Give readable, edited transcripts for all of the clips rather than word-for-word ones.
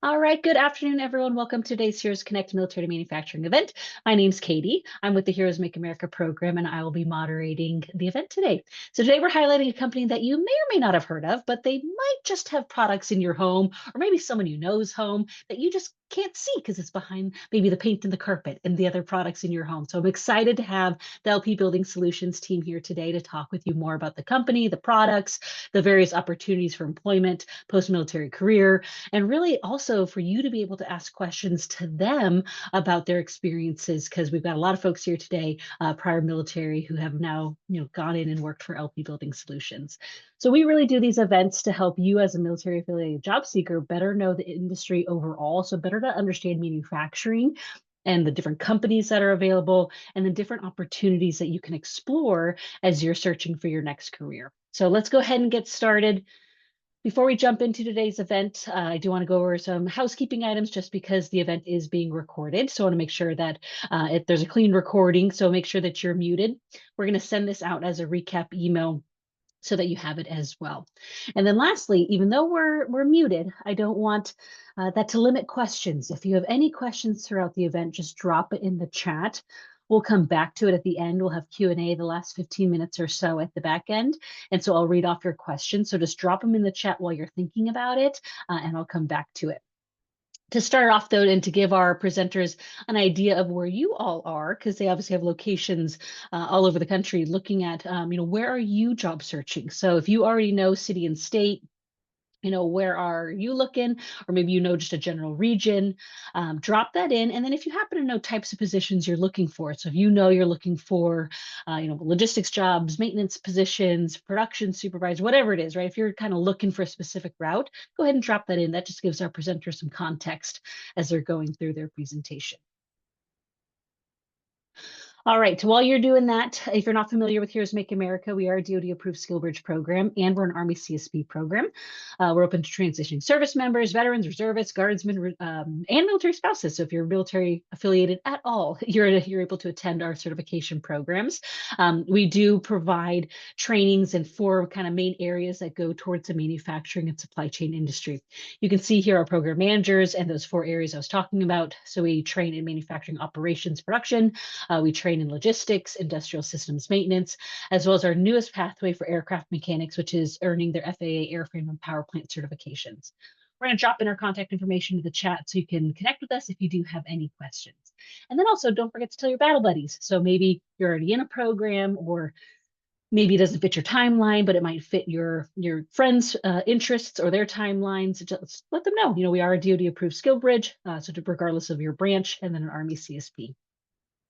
All right, good afternoon, everyone. Welcome to today's Heroes Connect Military to Manufacturing event. My name's Katie. I'm with the Heroes Make America program, and I will be moderating the event today. So today we're highlighting a company that you may or may not have heard of, but they might just have products in your home, or maybe someone you know's home that you just can't see because it's behind maybe the paint and the carpet and the other products in your home. So I'm excited to have the LP Building Solutions team here today to talk with you more about the company, the products, the various opportunities for employment, post-military career, and really also for you to be able to ask questions to them about their experiences, because we've got a lot of folks here today, prior military, who have now gone in and worked for LP Building Solutions. So we really do these events to help you as a military affiliated job seeker better know the industry overall, so better to understand manufacturing and the different companies that are available and the different opportunities that you can explore as you're searching for your next career. So let's go ahead and get started. Before we jump into today's event, I do want to go over some housekeeping items just because the event is being recorded. So I want to make sure that there's a clean recording. So make sure that you're muted. We're going to send this out as a recap email so that you have it as well. And then lastly, even though we're muted, I don't want that to limit questions. If you have any questions throughout the event, just drop it in the chat. We'll come back to it at the end. We'll have Q&A the last 15 minutes or so at the back end. And so I'll read off your questions. So just drop them in the chat while you're thinking about it, and I'll come back to it. To start off, though, and to give our presenters an idea of where you all are, because they obviously have locations all over the country, looking at, where are you job searching? So if you already know city and state, where are you looking, or maybe just a general region, drop that in. And then if you happen to know types of positions you're looking for, so if you're looking for logistics jobs, maintenance positions, production supervisor, whatever it is, right? If you're kind of looking for a specific route, go ahead and drop that in. That just gives our presenters some context as they're going through their presentation. All right, so while you're doing that, if you're not familiar with Heroes Make America, we are a DoD-approved skill bridge program, and we're an Army CSP program. We're open to transitioning service members, veterans, reservists, guardsmen, and military spouses. So if you're military affiliated at all, you're able to attend our certification programs. We do provide trainings in 4 kind of main areas that go towards the manufacturing and supply chain industry. You can see here our program managers and those 4 areas I was talking about. So we train in manufacturing operations production, we train in logistics, industrial systems maintenance, as well as our newest pathway for aircraft mechanics, which is earning their FAA airframe and power plant certifications. We're going to drop in our contact information to the chat so you can connect with us if you do have any questions. And then also don't forget to tell your battle buddies. So maybe you're already in a program, or maybe it doesn't fit your timeline, but it might fit your friends' interests or their timelines. Just let them know. We are a DoD approved skill bridge, so regardless of your branch, and then an Army CSP.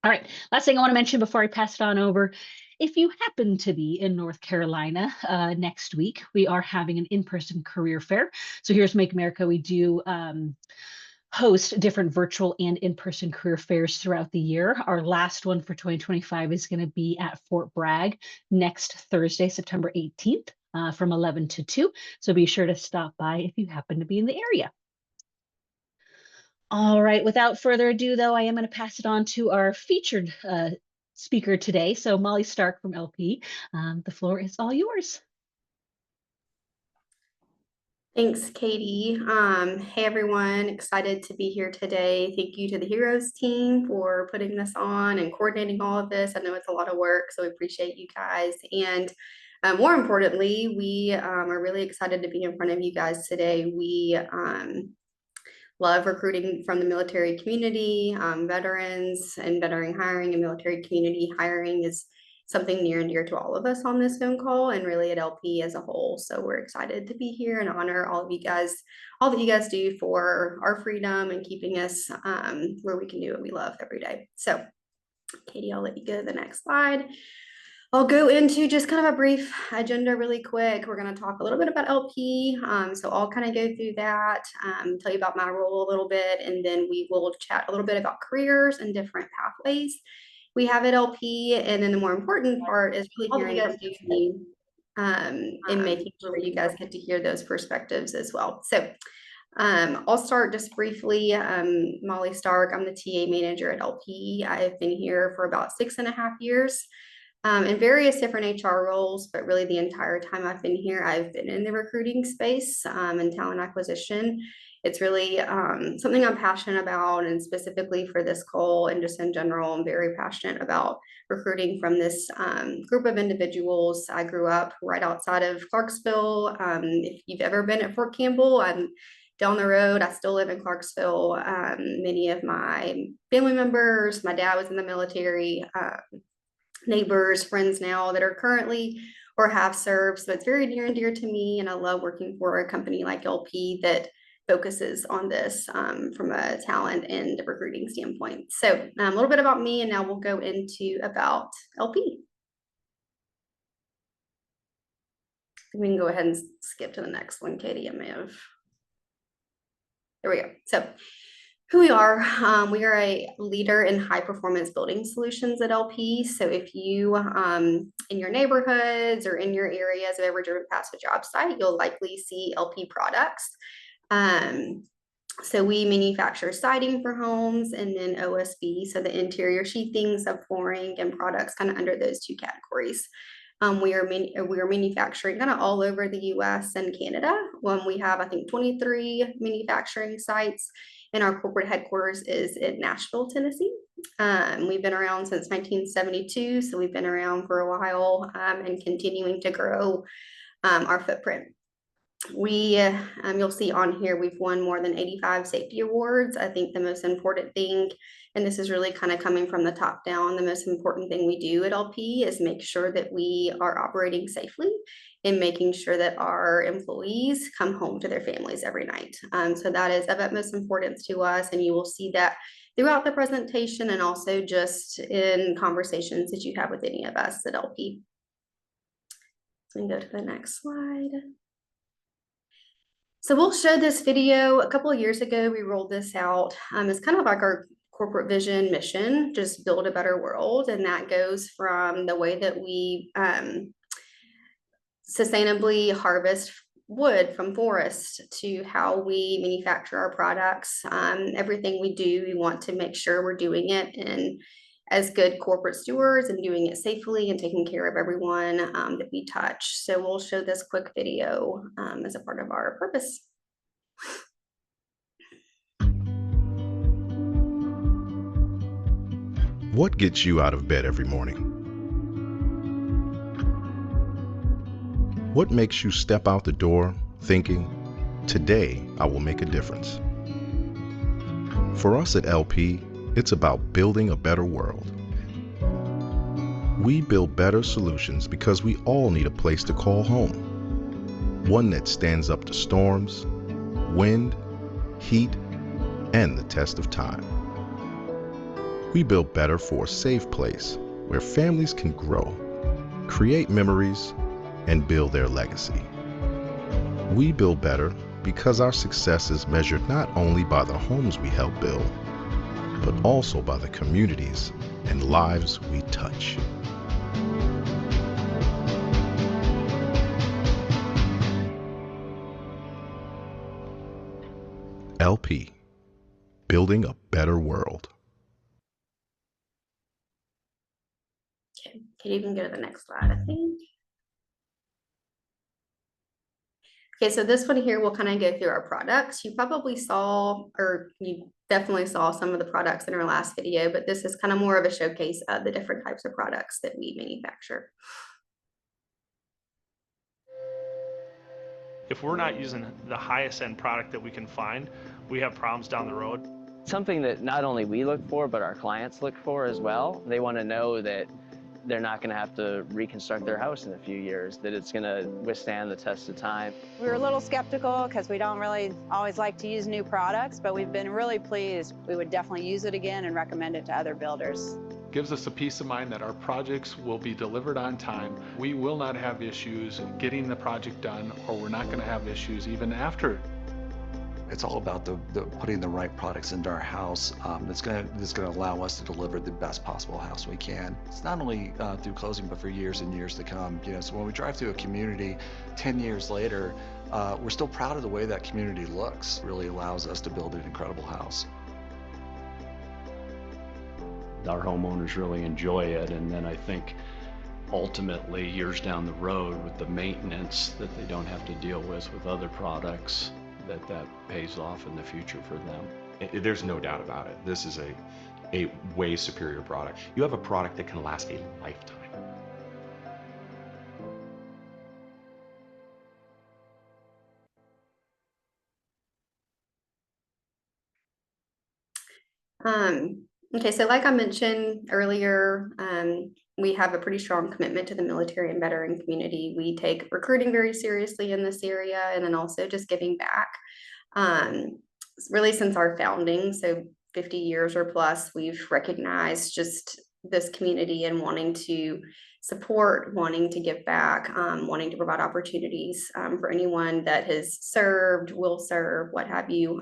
All right, last thing I want to mention before I pass it on over. If you happen to be in North Carolina next week, we are having an in-person career fair. So Here's Make America. We do host different virtual and in-person career fairs throughout the year. Our last one for 2025 is going to be at Fort Bragg next Thursday, September 18th, from 11 to 2. So be sure to stop by if you happen to be in the area. All right, without further ado, though, I am going to pass it on to our featured speaker today. So Molly Stark from LP, the floor is all yours. Thanks, Katie. Hey, everyone. Excited to be here today. Thank you to the Heroes team for putting this on and coordinating all of this. I know it's a lot of work, so we appreciate you guys. And more importantly, we are really excited to be in front of you guys today. We love recruiting from the military community, veterans, and veteran hiring and military community hiring is something near and dear to all of us on this phone call, and really at LP as a whole. So we're excited to be here and honor all of you guys, all that you guys do for our freedom and keeping us where we can do what we love every day. So Katie, I'll let you go to the next slide. I'll go into just kind of a brief agenda really quick. We're going to talk a little bit about LP. So I'll kind of go through that, tell you about my role a little bit, and then we will chat a little bit about careers and different pathways we have at LP. And then the more important part is really hearing from you team and making sure you guys get to hear those perspectives as well. So I'll start just briefly. Molly Stark, I'm the TA manager at LP. I've been here for about 6.5 years. In various different HR roles, but really the entire time I've been here, I've been in the recruiting space and talent acquisition. It's really something I'm passionate about, and specifically for this goal and just in general, I'm very passionate about recruiting from this group of individuals. I grew up right outside of Clarksville. If you've ever been at Fort Campbell, I'm down the road. I still live in Clarksville. Many of my family members, my dad was in the military, neighbors, friends now that are currently or have served. So it's very near and dear to me. And I love working for a company like LP that focuses on this from a talent and recruiting standpoint. So a little bit about me, and now we'll go into about LP. We can go ahead and skip to the next one, Katie. I may have. There we go. So who we are a leader in high performance building solutions at LP. So if you in your neighborhoods or in your areas have ever driven past a job site, you'll likely see LP products. So we manufacture siding for homes, and then OSB, so the interior sheathing, subflooring, and products kind of under those two categories. We are manufacturing kind of all over the US and Canada. We have, I think, 23 manufacturing sites, and our corporate headquarters is in Nashville, Tennessee. We've been around since 1972, so we've been around for a while and continuing to grow our footprint. You'll see on here, we've won more than 85 safety awards. I think the most important thing, and this is really kind of coming from the top down, the most important thing we do at LP is make sure that we are operating safely and making sure that our employees come home to their families every night. So that is of utmost importance to us, and you will see that throughout the presentation and also just in conversations that you have with any of us at LP. So we can go to the next slide. So we'll show this video. A couple of years ago, we rolled this out. It's kind of like our corporate vision mission, just build a better world. And that goes from the way that we sustainably harvest wood from forest to how we manufacture our products. Everything we do, we want to make sure we're doing it in as good corporate stewards and doing it safely and taking care of everyone that we touch. So we'll show this quick video as a part of our purpose. What gets you out of bed every morning? What makes you step out the door thinking, today I will make a difference? For us at LP, it's about building a better world. We build better solutions because we all need a place to call home. One that stands up to storms, wind, heat, and the test of time. We build better for a safe place where families can grow, create memories, and build their legacy. We build better because our success is measured not only by the homes we help build, but also by the communities and lives we touch. LP, building a better world. Okay, can you even go to the next slide, I think? Okay, so this one here, we'll kind of go through our products. You probably saw, or you definitely saw some of the products in our last video, but this is kind of more of a showcase of the different types of products that we manufacture. If we're not using the highest end product that we can find, we have problems down the road. Something that not only we look for, but our clients look for as well. They want to know that they're not going to have to reconstruct their house in a few years, that it's going to withstand the test of time. We were a little skeptical because we don't really always like to use new products, but we've been really pleased. We would definitely use it again and recommend it to other builders. Gives us a peace of mind that our projects will be delivered on time. We will not have issues getting the project done, or we're not going to have issues even after. It's all about putting the right products into our house. That's going to allow us to deliver the best possible house we can. It's not only through closing, but for years and years to come. You know, so when we drive through a community 10 years later, we're still proud of the way that community looks. It really allows us to build an incredible house. Our homeowners really enjoy it, and then I think ultimately years down the road with the maintenance that they don't have to deal with other products, that pays off in the future for them. There's no doubt about it. This is a way superior product. You have a product that can last a lifetime. Okay, so like I mentioned earlier, we have a pretty strong commitment to the military and veteran community. We take recruiting very seriously in this area, and then also just giving back. Really since our founding, so 50 years or plus, we've recognized just this community and wanting to support, wanting to give back, wanting to provide opportunities for anyone that has served, will serve, what have you.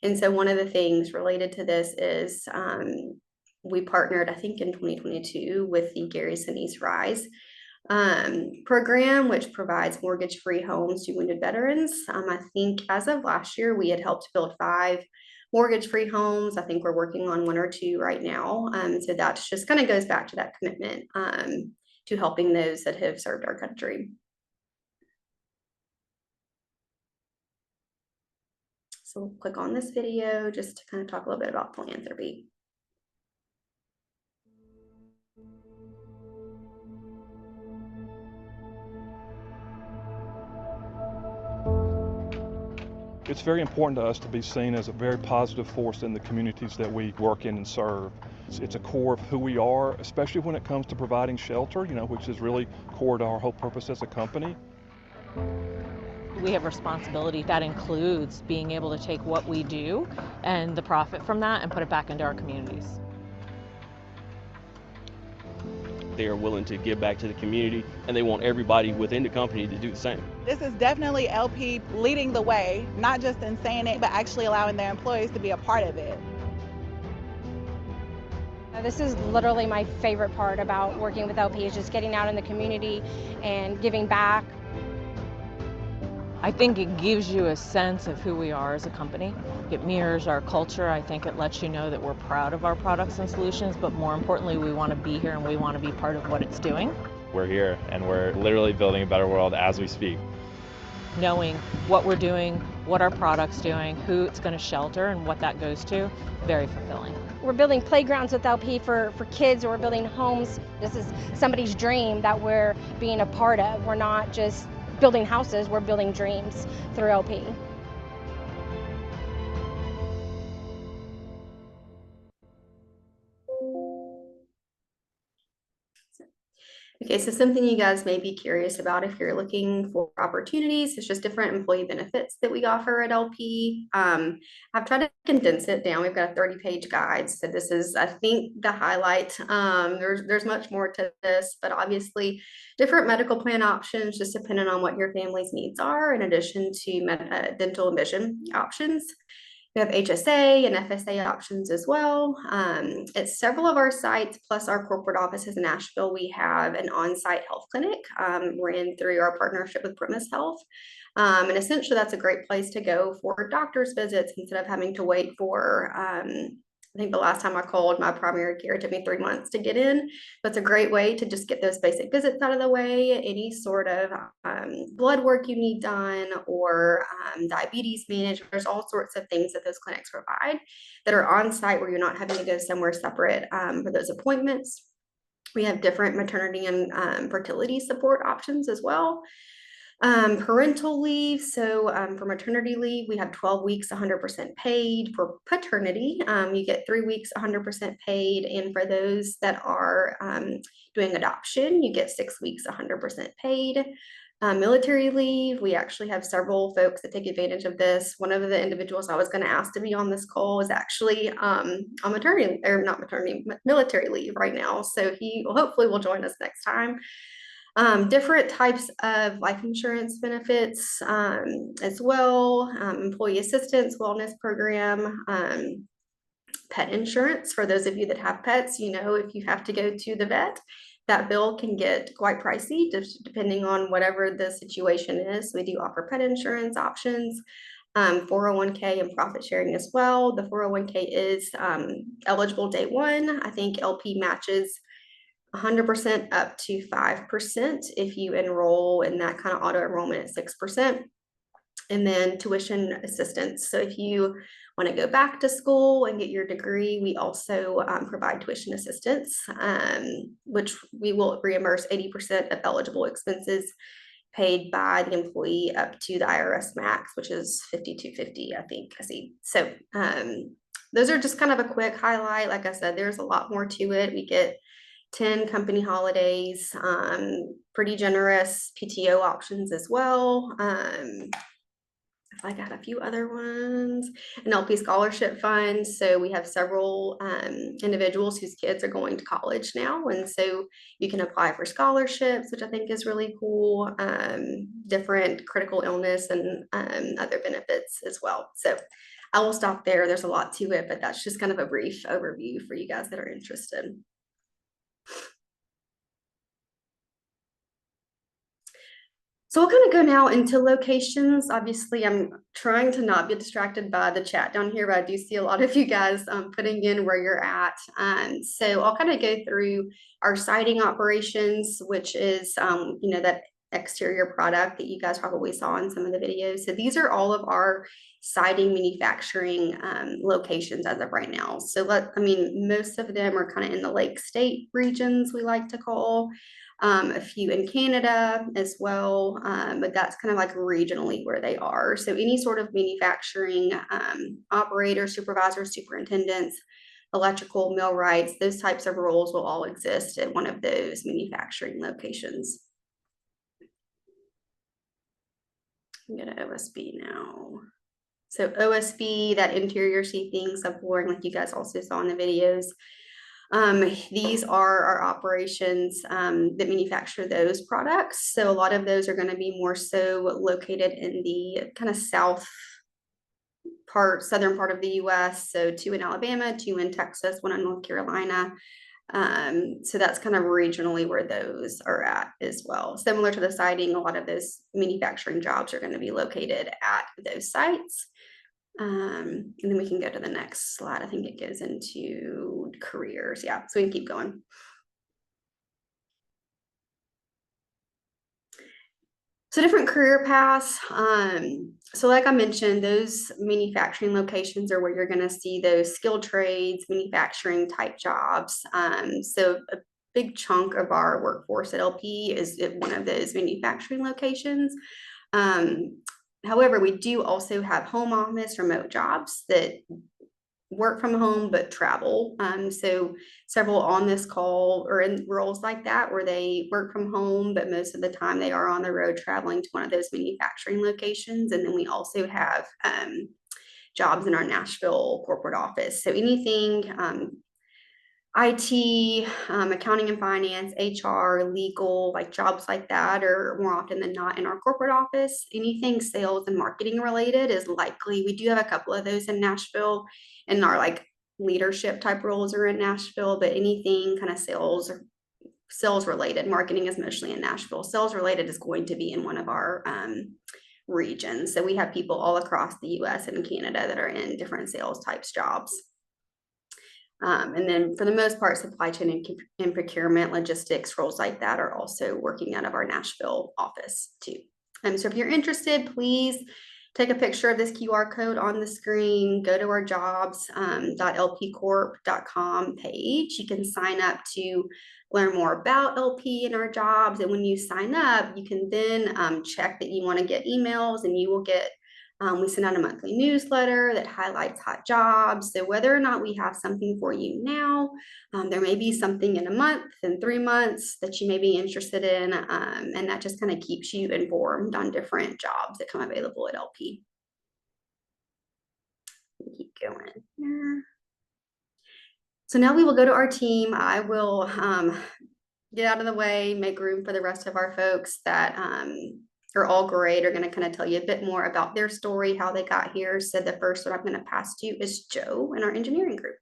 And so one of the things related to this is we partnered, I think in 2022, with the Gary Sinise Rise program, which provides mortgage-free homes to wounded veterans. I think as of last year, we had helped build 5 mortgage-free homes. I think we're working on 1 or 2 right now. So that just kind of goes back to that commitment to helping those that have served our country. So we'll click on this video just to kind of talk a little bit about philanthropy. It's very important to us to be seen as a very positive force in the communities that we work in and serve. It's a core of who we are, especially when it comes to providing shelter, which is really core to our whole purpose as a company. We have responsibility that includes being able to take what we do and the profit from that and put it back into our communities. They are willing to give back to the community, and they want everybody within the company to do the same. This is definitely LP leading the way, not just in saying it, but actually allowing their employees to be a part of it. This is literally my favorite part about working with LP, is just getting out in the community and giving back. I think it gives you a sense of who we are as a company. It mirrors our culture. I think it lets you know that we're proud of our products and solutions, but more importantly, we want to be here and we want to be part of what it's doing. We're here and we're literally building a better world as we speak. Knowing what we're doing, what our product's doing, who it's going to shelter, and what that goes to, very fulfilling. We're building playgrounds with LP for kids, or we're building homes. This is somebody's dream that we're being a part of. We're not just building houses, we're building dreams through LP. Okay, so something you guys may be curious about if you're looking for opportunities, it's just different employee benefits that we offer at LP. I've tried to condense it down. We've got a 30-page guide. So this is, I think, the highlight. There's much more to this, but obviously different medical plan options, just depending on what your family's needs are, in addition to dental and vision options. We have HSA and FSA options as well. At several of our sites, plus our corporate offices in Nashville, we have an on-site health clinic ran through our partnership with Premise Health. And essentially, that's a great place to go for doctor's visits instead of having to wait for, I think the last time I called my primary care, it took me 3 months to get in. That's a great way to just get those basic visits out of the way. Any sort of blood work you need done, or diabetes management. There's all sorts of things that those clinics provide that are on site where you're not having to go somewhere separate for those appointments. We have different maternity and fertility support options as well. Parental leave. So for maternity leave, we have 12 weeks, 100% paid. For paternity, you get 3 weeks, 100% paid. And for those that are doing adoption, you get 6 weeks, 100% paid. Military leave, we actually have several folks that take advantage of this. One of the individuals I was going to ask to be on this call is actually on military leave right now. So he hopefully will join us next time. Different types of life insurance benefits as well, employee assistance, wellness program, pet insurance. For those of you that have pets, if you have to go to the vet, that bill can get quite pricey just depending on whatever the situation is. We do offer pet insurance options, 401k and profit sharing as well. The 401k is eligible day one. I think LP matches 100% up to 5% if you enroll in that kind of auto enrollment at 6%. And then tuition assistance. So if you want to go back to school and get your degree, we also provide tuition assistance, which we will reimburse 80% of eligible expenses paid by the employee up to the IRS max, which is $5,250, I think I see. So those are just kind of a quick highlight. Like I said, there's a lot more to it. We get 10 company holidays, pretty generous PTO options as well. I got a few other ones, an LP scholarship fund. So we have several individuals whose kids are going to college now. And so you can apply for scholarships, which I think is really cool, different critical illness and other benefits as well. So I will stop there. There's a lot to it, but that's just kind of a brief overview for you guys that are interested. So we'll kind of go now into locations. Obviously, I'm trying to not be distracted by the chat down here, but I do see a lot of you guys putting in where you're at. So I'll kind of go through our siding operations, which is, that exterior product that you guys probably saw in some of the videos. So these are all of our siding manufacturing locations as of right now. So most of them are kind of in the Lake State regions, we like to call. A few in Canada as well, but that's kind of like regionally where they are. So any sort of manufacturing operators, supervisors, superintendents, electrical, millwrights, those types of roles will all exist at one of those manufacturing locations. I'm going to OSB now. So OSB, that interior sheathing, subflooring, like you guys also saw in the videos. These are our operations that manufacture those products. So a lot of those are going to be more so located in the kind of southern part of the US. So 2 in Alabama, 2 in Texas, 1 in North Carolina. So that's kind of regionally where those are at as well. Similar to the siding, a lot of those manufacturing jobs are going to be located at those sites. And then we can go to the next slide. I think it goes into careers. Yeah, so we can keep going. So different career paths. So like I mentioned, those manufacturing locations are where you're going to see those skilled trades, manufacturing type jobs. So a big chunk of our workforce at LP is at one of those manufacturing locations. However, we do also have home office remote jobs that work from home but travel. So several on this call are in roles like that where they work from home, but most of the time they are on the road traveling to one of those manufacturing locations. And then we also have jobs in our Nashville corporate office. So anything IT, accounting and finance, HR, legal, like jobs like that are more often than not in our corporate office. Anything sales and marketing related is likely. We do have a couple of those in Nashville, and our like leadership type roles are in Nashville, but anything kind of sales related, marketing is mostly in Nashville. Sales related is going to be in one of our regions. So we have people all across the US and Canada that are in different sales types jobs. And then for the most part, supply chain and procurement, logistics, roles like that are also working out of our Nashville office too. So if you're interested, please take a picture of this QR code on the screen, go to our jobs.lpcorp.com page. You can sign up to learn more about LP and our jobs. And when you sign up, you can then check that you want to get emails, and you will get we send out a monthly newsletter that highlights hot jobs. So whether or not we have something for you now, there may be something in a month, in 3 months that you may be interested in. And that just kind of keeps you informed on different jobs that come available at LP. Keep going here. So now we will go to our team. I will get out of the way, make room for the rest of our folks that are all great, are going to kind of tell you a bit more about their story, how they got here. So the first one I'm going to pass to is Joe in our engineering group.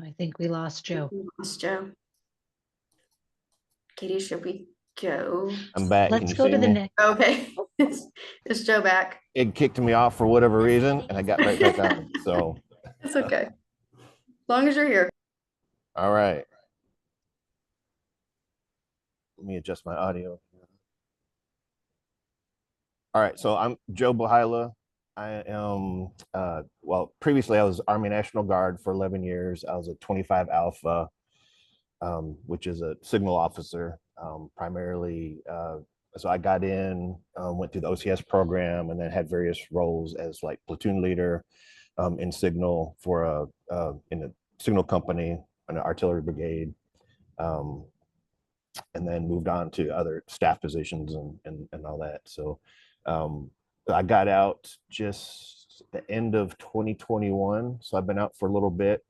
I think we lost Joe. We lost Joe. Katie, should we go? I'm back. Let's go to the next. Okay. Is Joe back? It kicked me off for whatever reason, and I got right back on. So It's okay. As long as you're here. all right. Let me adjust my audio. All right, so I'm Joe Bohyla. I am, well, previously I was Army National Guard for 11 years. I was a 25 Alpha, which is a signal officer, primarily. So I got in, went through the OCS program, and then had various roles as like platoon leader in signal for in a signal company, an artillery brigade. And then moved on to other staff positions and all that. So I got out just the end of 2021. So I've been out for a little bit.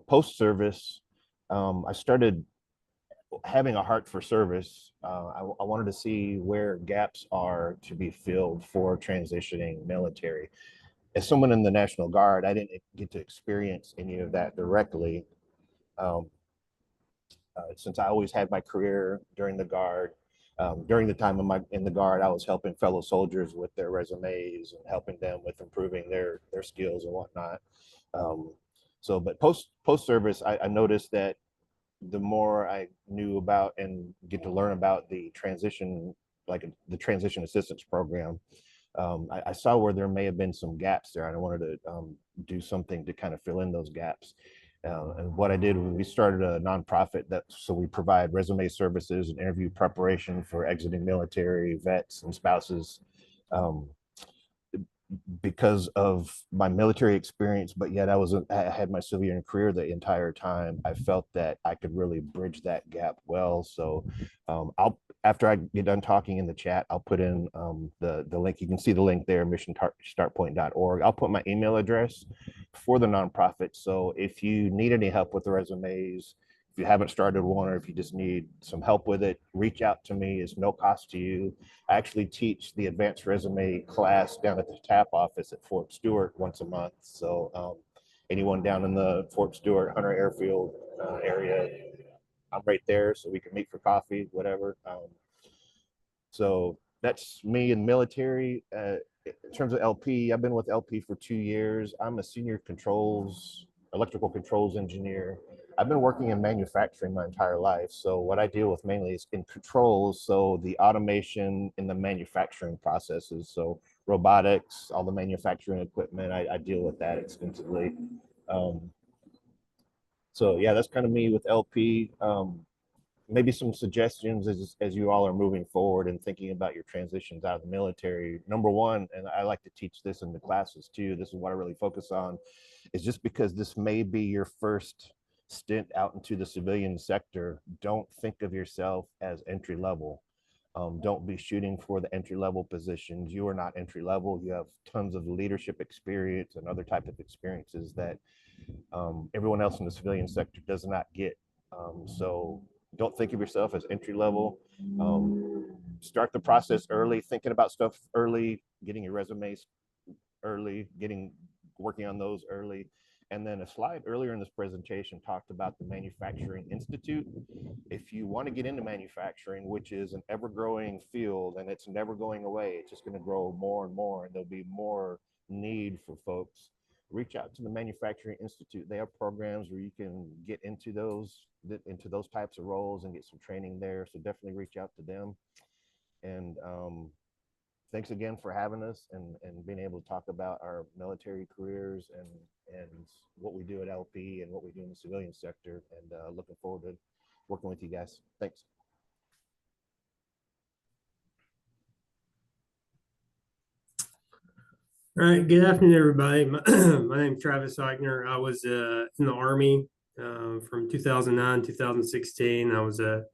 Post service, I started having a heart for service. I wanted to see where gaps are to be filled for transitioning military. As someone in the National Guard, I didn't get to experience any of that directly. Since I always had my career during the Guard, during the time in the Guard, I was helping fellow soldiers with their resumes and helping them with improving their skills and whatnot. But post service, I noticed that the more I knew about and get to learn about the transition, like the transition assistance program, I saw where there may have been some gaps there, and I wanted to do something to kind of fill in those gaps. And what I did was we started a nonprofit so we provide resume services and interview preparation for exiting military vets and spouses. Because of my military experience, but yet I had my civilian career the entire time, I felt that I could really bridge that gap well. So after I get done talking in the chat, I'll put in the link. You can see the link there, missionstartpoint.org. I'll put my email address for the nonprofit. So if you need any help with the resumes, if you haven't started one, or if you just need some help with it, reach out to me. It's no cost to you. I actually teach the advanced resume class down at the TAP office at Fort Stewart once a month. So anyone down in the Fort Stewart, Hunter Airfield area, I'm right there, so we can meet for coffee, whatever. So that's me in the military. In terms of LP, I've been with LP for 2 years. I'm a senior electrical controls engineer. I've been working in manufacturing my entire life. So what I deal with mainly is in controls. So the automation in the manufacturing processes. So robotics, all the manufacturing equipment, I deal with that extensively. So yeah, that's kind of me with LP. Maybe some suggestions as you all are moving forward and thinking about your transitions out of the military. Number one, and I like to teach this in the classes too, this is what I really focus on, is just because this may be your first stint out into the civilian sector, don't think of yourself as entry level. Don't be shooting for the entry level positions. You are not entry level. You have tons of leadership experience and other type of experiences that everyone else in the civilian sector does not get. So don't think of yourself as entry level. Start the process early, thinking about stuff early, getting your resumes early, working on those early. And then a slide earlier in this presentation talked about the Manufacturing Institute. If you want to get into manufacturing, which is an ever-growing field and it's never going away, it's just going to grow more and more, and there'll be more need for folks, reach out to the Manufacturing Institute. They have programs where you can get into those types of roles and get some training there. So definitely reach out to them. And thanks again for having us and being able to talk about our military careers and what we do at LP and what we do in the civilian sector. And looking forward to working with you guys. Thanks. All right, good afternoon, everybody. My name is Travis Eichner. I was in the Army from 2009 2016. I was a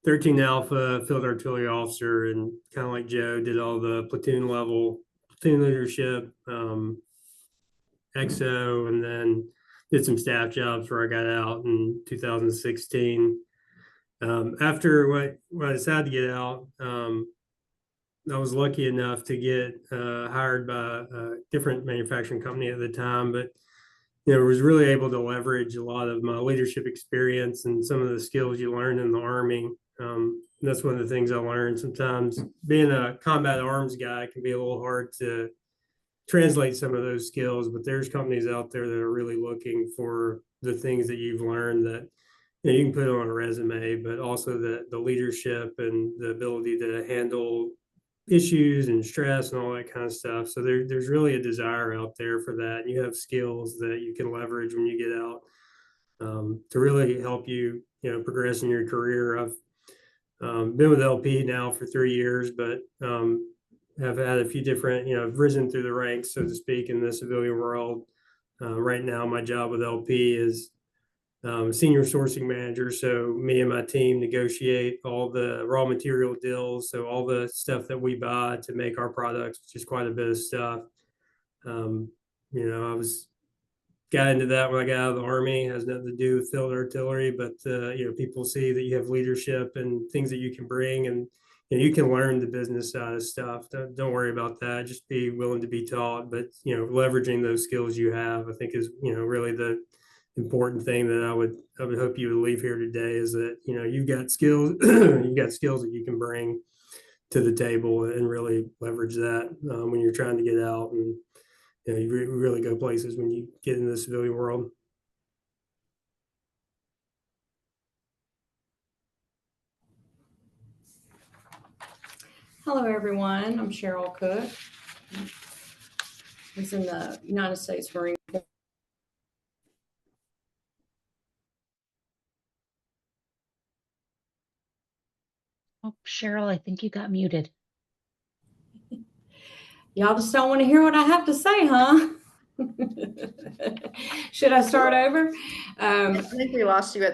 13 Alpha field artillery officer, and kind of like Joe, did all the platoon leadership, XO, and then did some staff jobs where I got out in 2016. After when I decided to get out, I was lucky enough to get hired by a different manufacturing company at the time, but was really able to leverage a lot of my leadership experience and some of the skills you learn in the Army that's one of the things I learned. Sometimes being a combat arms guy can be a little hard to translate some of those skills, but there's companies out there that are really looking for the things that you've learned that you can put on a resume, but also the leadership and the ability to handle issues and stress and all that kind of stuff. So there's really a desire out there for that. And you have skills that you can leverage when you get out to really help you, progress in your career. I've been with LP now for 3 years, but have had a few different, I've risen through the ranks, so to speak, in the civilian world. Right now, my job with LP is senior sourcing manager. So me and my team negotiate all the raw material deals. So all the stuff that we buy to make our products, which is quite a bit of stuff. I got into that when I got out of the Army. It has nothing to do with field artillery, but people see that you have leadership and things that you can bring, and you can learn the business side of stuff. Don't worry about that. Just be willing to be taught. But leveraging those skills you have, I think, is really the important thing that I would hope you would leave here today, is that you've got skills you've got skills that you can bring to the table and really leverage that when you're trying to get out, and you really go places when you get into the civilian world. Hello, everyone. I'm Cheryl Cook. I was in the United States Marine Corps. Oh, Cheryl, I think you got muted. Y'all just don't want to hear what I have to say, huh? Should I start over? I think we lost you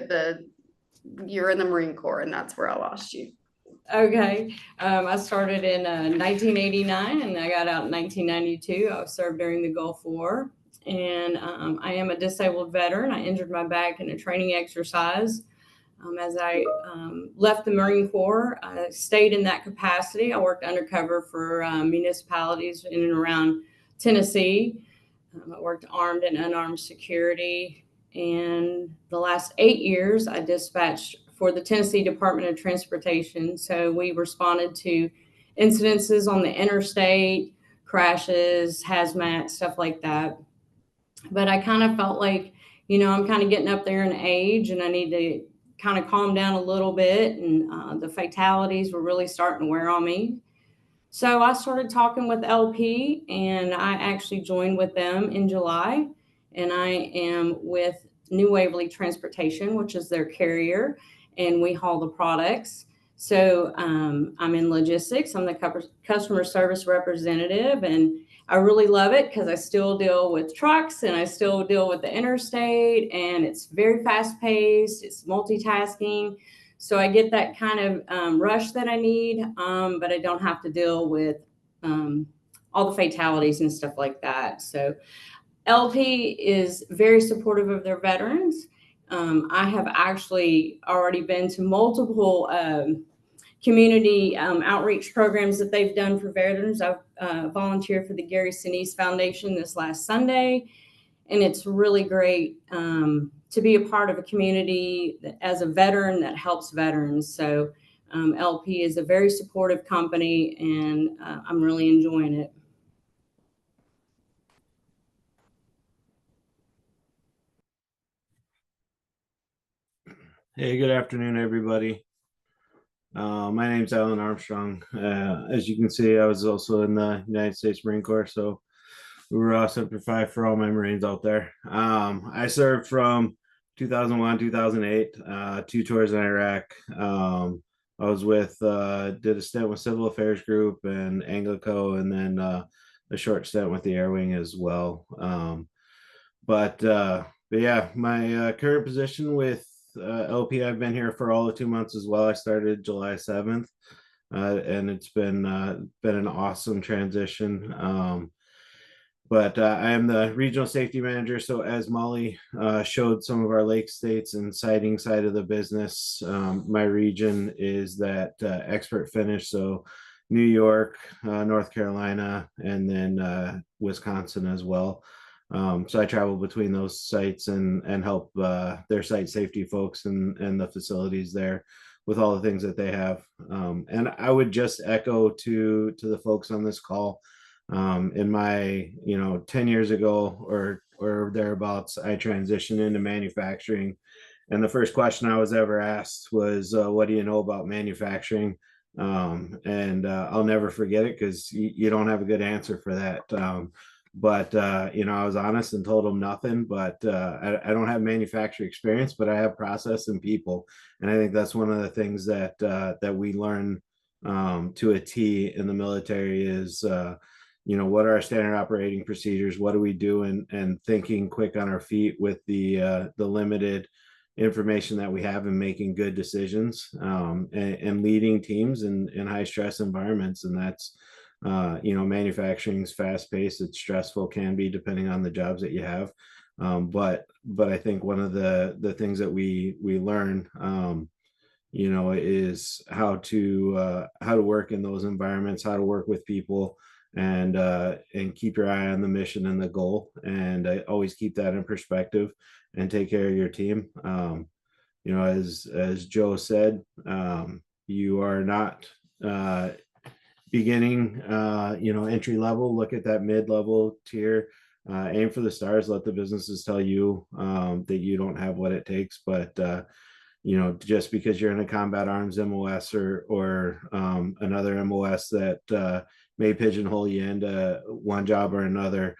you're in the Marine Corps, and that's where I lost you. Okay. I started in 1989 and I got out in 1992. I served during the Gulf War, and I am a disabled veteran. I injured my back in a training exercise. As I left the Marine Corps, I stayed in that capacity. I worked undercover for municipalities in and around Tennessee. I worked armed and unarmed security. And the last 8 years, I dispatched for the Tennessee Department of Transportation. So we responded to incidences on the interstate, crashes, hazmat, stuff like that. But I kind of felt like, I'm kind of getting up there in age and I need to kind of calm down a little bit. And the fatalities were really starting to wear on me. So I started talking with LP, and I actually joined with them in July. And I am with New Waverly Transportation, which is their carrier, and we haul the products. So I'm in logistics. I'm the customer service representative, and I really love it because I still deal with trucks and I still deal with the interstate, and it's very fast paced. It's multitasking. So I get that kind of rush that I need, but I don't have to deal with all the fatalities and stuff like that. So LP is very supportive of their veterans. I have actually already been to multiple community outreach programs that they've done for veterans. I've volunteered for the Gary Sinise Foundation this last Sunday, and it's really great to be a part of a community as a veteran that helps veterans. So LP is a very supportive company, and I'm really enjoying it. Hey, good afternoon, everybody. My name's Alan Armstrong. As you can see, I was also in the United States Marine Corps, so we were all Semper Fi for all my Marines out there. I served from 2001, 2008, 2 tours in Iraq. I was did a stint with Civil Affairs Group and Anglico, and then a short stint with the Air Wing as well. But yeah, my current position with LP, I've been here for all of 2 months as well. I started July 7th, and it's been an awesome transition. But I am the regional safety manager. So as Molly showed some of our lake states and siting side of the business, my region is that expert finish. So New York, North Carolina, and then Wisconsin as well. So I travel between those sites and help their site safety folks and the facilities there with all the things that they have. And I would just echo to the folks on this call. In my 10 years ago or thereabouts, I transitioned into manufacturing, and the first question I was ever asked was, what do you know about manufacturing? And I'll never forget it, because you don't have a good answer for that. But I was honest and told them nothing. But I don't have manufacturing experience, but I have process and people, and I think that's one of the things that we learn to a T in the military is what are our standard operating procedures? What do we do? And thinking quick on our feet with the limited information that we have, and making good decisions, and leading teams in high stress environments. And that's manufacturing is fast paced, it's stressful, can be, depending on the jobs that you have. But I think one of the things that we learn is how to work in those environments, how to work with people, and keep your eye on the mission and the goal, and always keep that in perspective, and take care of your team. As Joe said, you are not beginning, entry level. Look at that mid-level tier. Aim for the stars. Let the businesses tell you that you don't have what it takes. But just because you're in a combat arms MOS or another MOS that may pigeonhole you into one job or another,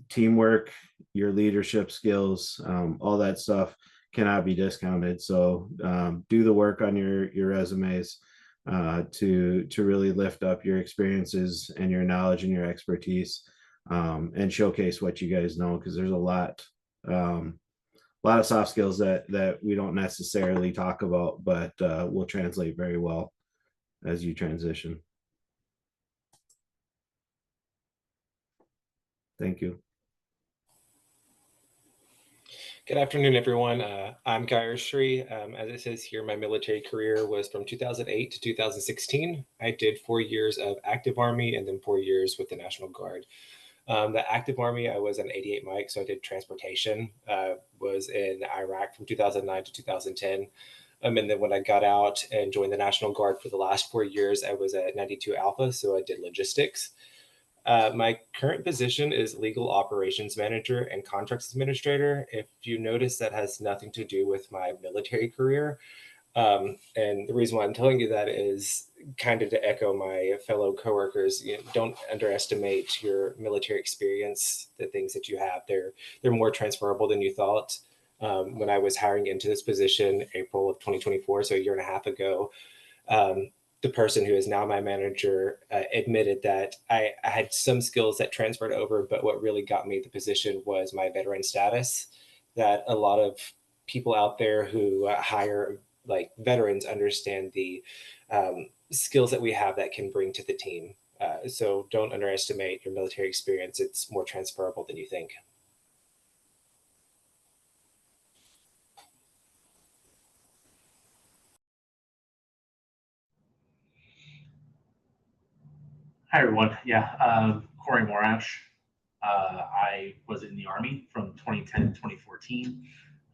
teamwork, your leadership skills, all that stuff cannot be discounted. So do the work on your resumes to really lift up your experiences and your knowledge and your expertise, and showcase what you guys know, because there's a lot of soft skills that we don't necessarily talk about, but will translate very well as you transition. Thank you. Good afternoon, everyone. I'm Guy Shree. As it says here, my military career was from 2008 to 2016. I did 4 years of active Army and then 4 years with the National Guard. The active Army, I was an 88 Mike, so I did transportation, was in Iraq from 2009 to 2010. And then when I got out and joined the National Guard for the last 4 years, I was at 92 Alpha, so I did logistics. My current position is legal operations manager and contracts administrator. If you notice, that has nothing to do with my military career. And the reason why I'm telling you that is kind of to echo my fellow coworkers. Don't underestimate your military experience. The things that you have, they're more transferable than you thought. When I was hiring into this position, April of 2024, so a year and a half ago, the person who is now my manager admitted that I had some skills that transferred over, but what really got me the position was my veteran status. That a lot of people out there who hire like veterans understand the skills that we have that can bring to the team. So don't underestimate your military experience. It's more transferable than you think. Hi, everyone. Yeah, Corey Morash. I was in the Army from 2010 to 2014.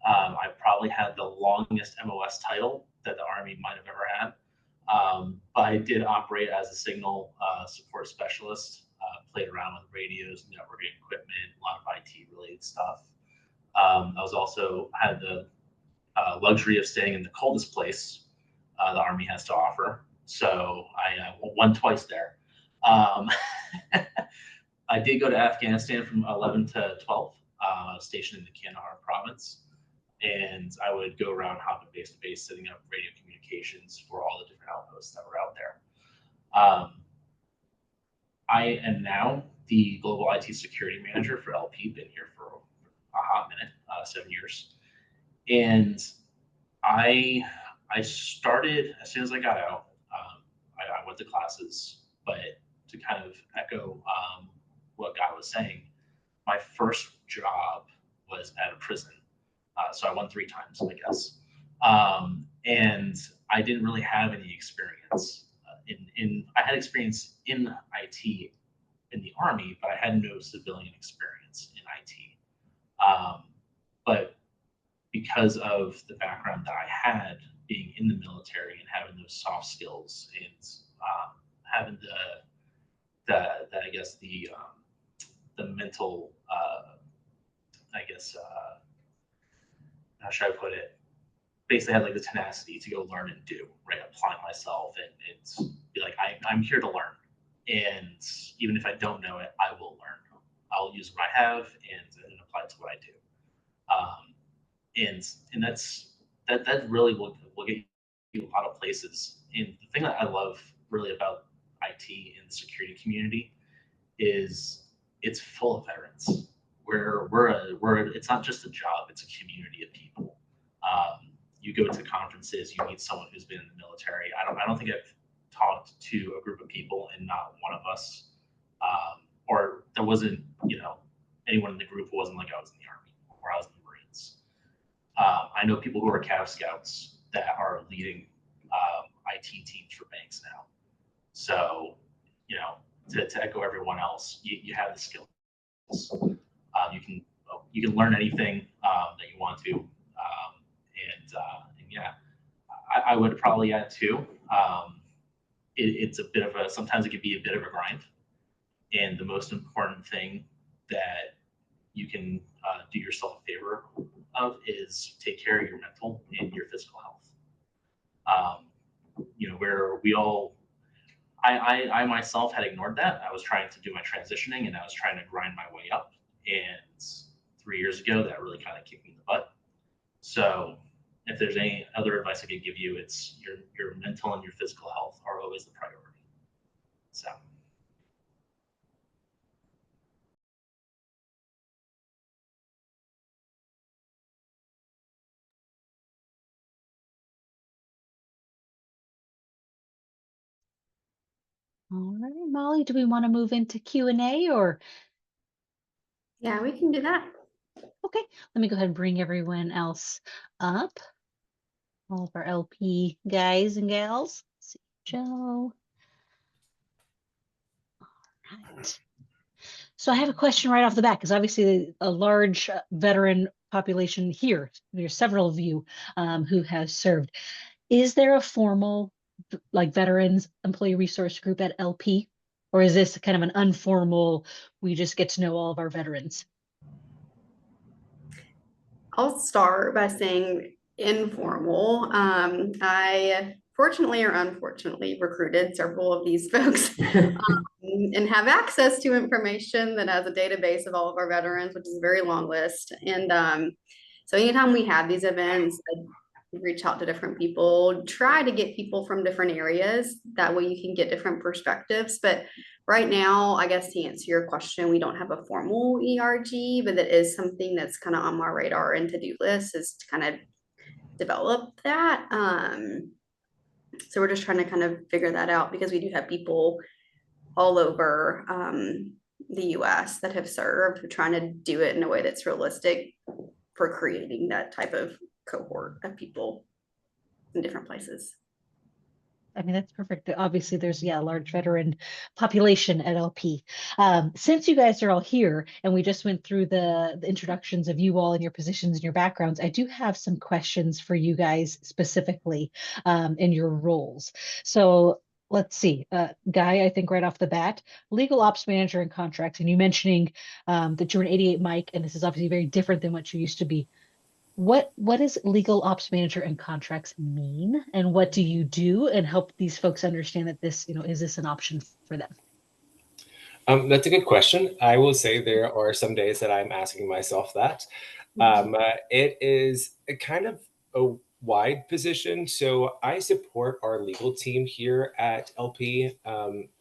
I probably had the longest MOS title that the Army might have ever had. But I did operate as a signal support specialist, played around with radios, networking equipment, a lot of IT related stuff. I was also had the luxury of staying in the coldest place the Army has to offer. So I won twice there. I did go to Afghanistan from 11 to 12, stationed in the Kandahar province. And I would go around hopping base to base, setting up radio communications for all the different outposts that were out there. I am now the global IT security manager for LP, been here for a hot minute, 7 years. And I started, as soon as I got out, I went to classes, but to kind of echo what Guy was saying, my first job was at a prison. So I won 3 times, I guess. And I didn't really have any experience I had experience in IT in the Army, but I had no civilian experience in IT. But because of the background that I had being in the military and having those soft skills and having I guess the mental I guess how should I put it? Basically, had like the tenacity to go learn and do, right? Apply myself and be like, I'm here to learn, and even if I don't know it, I will learn. I'll use what I have and apply it to what I do. And that really will get you a lot of places. And the thing that I love really about IT and the security community is it's full of veterans. It's not just a job; it's a community of people. You go to conferences, you meet someone who's been in the military. I don't think I've talked to a group of people and not one of us, or there wasn't anyone in the group who wasn't like I was in the Army or I was in the Marines. I know people who are Cav Scouts that are leading IT teams for banks now. So, to echo everyone else, you have the skills. You can learn anything that you want to, and yeah, I would probably add too. It's a bit of a sometimes it can be a bit of a grind, and the most important thing that you can do yourself a favor of is take care of your mental and your physical health. Where we all, I myself had ignored that. I was trying to do my transitioning and I was trying to grind my way up. And 3 years ago, that really kind of kicked me in the butt. So if there's any other advice I could give you, it's your mental and your physical health are always the priority. So. All right, Molly, do we want to move into Q&A or? Yeah, we can do that. Okay, let me go ahead and bring everyone else up. All of our LP guys and gals. Let's see, Joe. All right. So I have a question right off the bat, because obviously a large veteran population here. There's several of you who have served. Is there a formal like veterans employee resource group at LP? Or is this kind of an informal, we just get to know all of our veterans? I'll start by saying informal. I fortunately or unfortunately recruited several of these folks and have access to information that has a database of all of our veterans, which is a very long list. And so anytime we have these events, I reach out to different people, try to get people from different areas. That way you can get different perspectives. But right now, I guess to answer your question, we don't have a formal ERG, but that is something that's kind of on my radar and to-do list is to kind of develop that. So we're just trying to kind of figure that out because we do have people all over the US that have served. We're trying to do it in a way that's realistic for creating that type of cohort of people in different places. I mean, that's perfect. Obviously, there's a large veteran population at LP. Since you guys are all here and we just went through the introductions of you all and your positions and your backgrounds, I do have some questions for you guys specifically in your roles. So let's see, Guy, I think right off the bat, legal ops manager and contracts, and you mentioning that you're an 88 Mike, and this is obviously very different than what you used to be. What does legal ops manager and contracts mean, and what do you do, and help these folks understand that this, is this an option for them? That's a good question. I will say there are some days that I'm asking myself that. It is a kind of a wide position. So I support our legal team here at LP.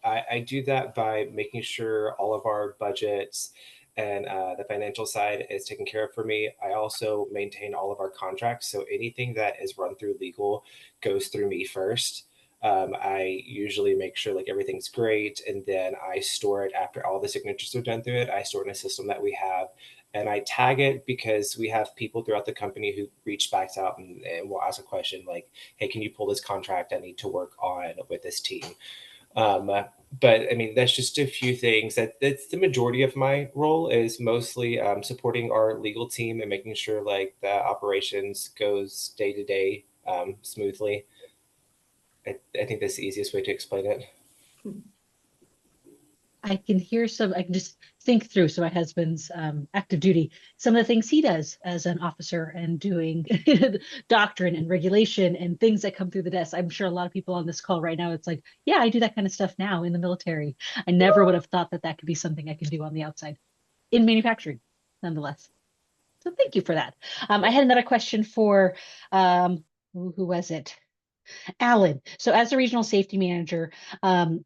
I do that by making sure all of our budgets and the financial side is taken care of for me. I also maintain all of our contracts. So anything that is run through legal goes through me first. I usually make sure like everything's great, and then I store it after all the signatures are done through it. I store it in a system that we have, and I tag it because we have people throughout the company who reach back out and will ask a question like, "Hey, can you pull this contract I need to work on with this team?" But I mean, that's just a few things. That's the majority of my role is mostly supporting our legal team and making sure like the operations goes day to day smoothly. I think that's the easiest way to explain it. I can hear some, I can just think through. So my husband's active duty, some of the things he does as an officer and doing doctrine and regulation and things that come through the desk. I'm sure a lot of people on this call right now, it's like, yeah, I do that kind of stuff now in the military. I never would have thought that that could be something I could do on the outside in manufacturing, nonetheless. So thank you for that. I had another question for, who was it? Alan, so as a regional safety manager,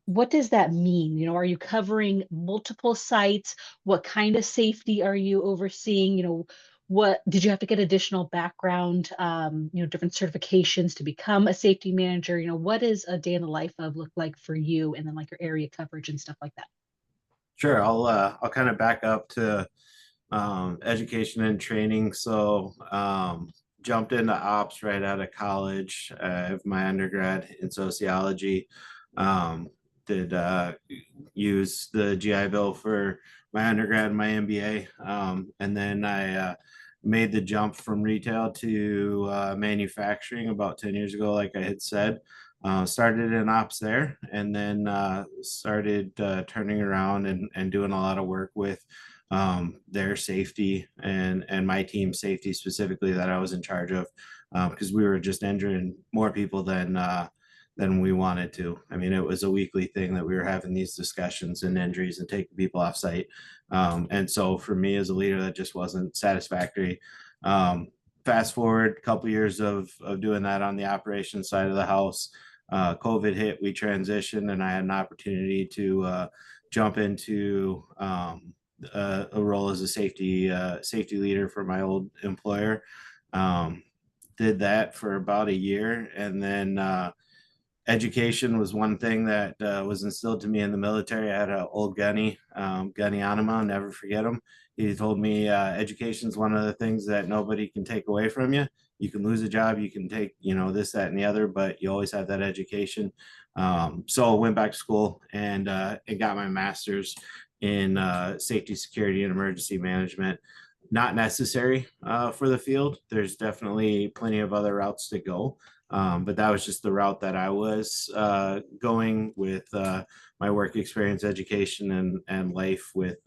what does that mean? You know, are you covering multiple sites? What kind of safety are you overseeing? You know, what did you have to get additional background, you know, different certifications to become a safety manager? You know, what does a day in the life of look like for you, and then like your area coverage and stuff like that? Sure, I'll kind of back up to education and training. So jumped into ops right out of college. I have my undergrad in sociology. Did use the GI Bill for my undergrad and my MBA. And then I made the jump from retail to manufacturing about 10 years ago, like I had said. Started in ops there, and then started turning around and doing a lot of work with their safety and my team's safety specifically that I was in charge of, because we were just injuring more people than we wanted to. I mean, it was a weekly thing that we were having these discussions and injuries and taking people off site. And so for me as a leader, that just wasn't satisfactory. Fast forward a couple years of doing that on the operations side of the house. COVID hit, we transitioned, and I had an opportunity to jump into a role as a safety leader for my old employer. Did that for about a year, and then education was one thing that was instilled to me in the military. I had an old gunny, Gunny Anima, I'll never forget him. He told me education is one of the things that nobody can take away from you. You can lose a job, you can take, you know, this, that, and the other, but you always have that education. So I went back to school and got my master's in safety, security, and emergency management. Not necessary for the field. There's definitely plenty of other routes to go. But that was just the route that I was going with my work experience, education, and life with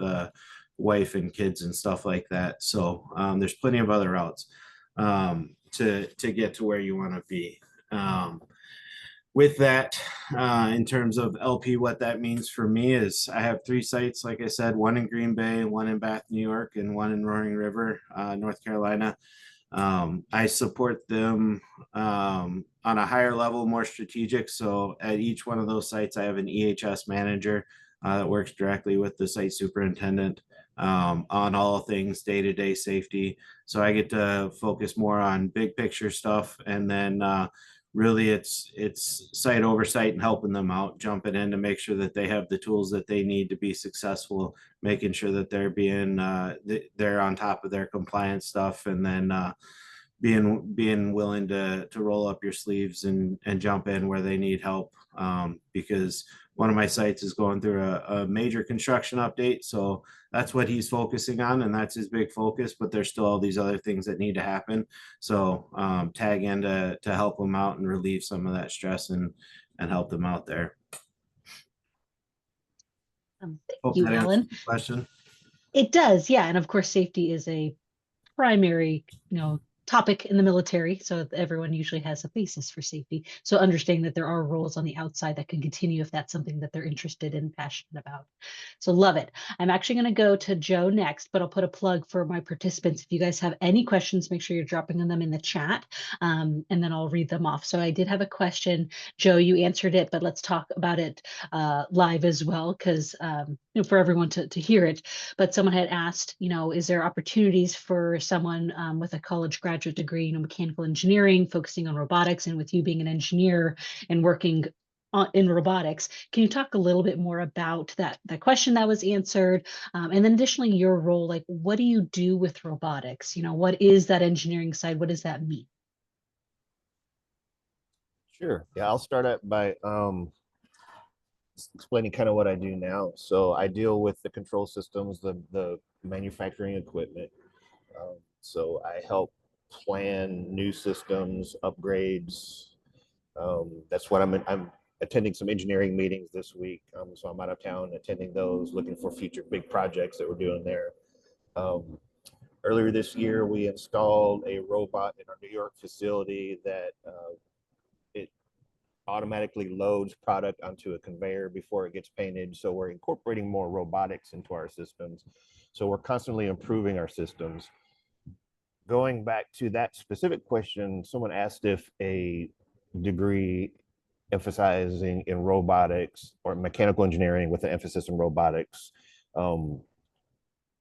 wife and kids and stuff like that. So there's plenty of other routes to get to where you want to be. With that, in terms of LP, what that means for me is I have 3 sites, like I said, one in Green Bay, one in Bath, New York, and one in Roaring River, North Carolina. I support them on a higher level, more strategic. So at each one of those sites, I have an EHS manager that works directly with the site superintendent on all things day-to-day safety. So I get to focus more on big picture stuff, and then really it's site oversight and helping them out, jumping in to make sure that they have the tools that they need to be successful, making sure that they're being they're on top of their compliance stuff, and then being willing to roll up your sleeves and jump in where they need help, because one of my sites is going through a major construction update. So that's what he's focusing on, and that's his big focus, but there's still all these other things that need to happen. So tag in to help them out and relieve some of that stress and help them out there. Thank you, Alan. Question. It does, yeah. And of course, safety is a primary, you know, topic in the military. So everyone usually has a basis for safety. So understanding that there are roles on the outside that can continue if that's something that they're interested in, passionate about. So love it. I'm actually going to go to Joe next, but I'll put a plug for my participants. If you guys have any questions, make sure you're dropping them in the chat, and then I'll read them off. So I did have a question. Joe, you answered it, but let's talk about it live as well, because you know, for everyone to hear it. But someone had asked, you know, is there opportunities for someone with a college graduate degree, you know, mechanical engineering, focusing on robotics, and with you being an engineer and working in robotics, can you talk a little bit more about that question that was answered? And then additionally, your role, like what do you do with robotics? You know, what is that engineering side? What does that mean? Sure. Yeah, I'll start out by explaining kind of what I do now. So I deal with the control systems, the manufacturing equipment. So I help plan new systems, upgrades. That's what I'm attending some engineering meetings this week. So I'm out of town attending those, looking for future big projects that we're doing there. Earlier this year, we installed a robot in our New York facility that it automatically loads product onto a conveyor before it gets painted. So we're incorporating more robotics into our systems. So we're constantly improving our systems. Going back to that specific question, someone asked if a degree emphasizing in robotics or mechanical engineering with an emphasis in robotics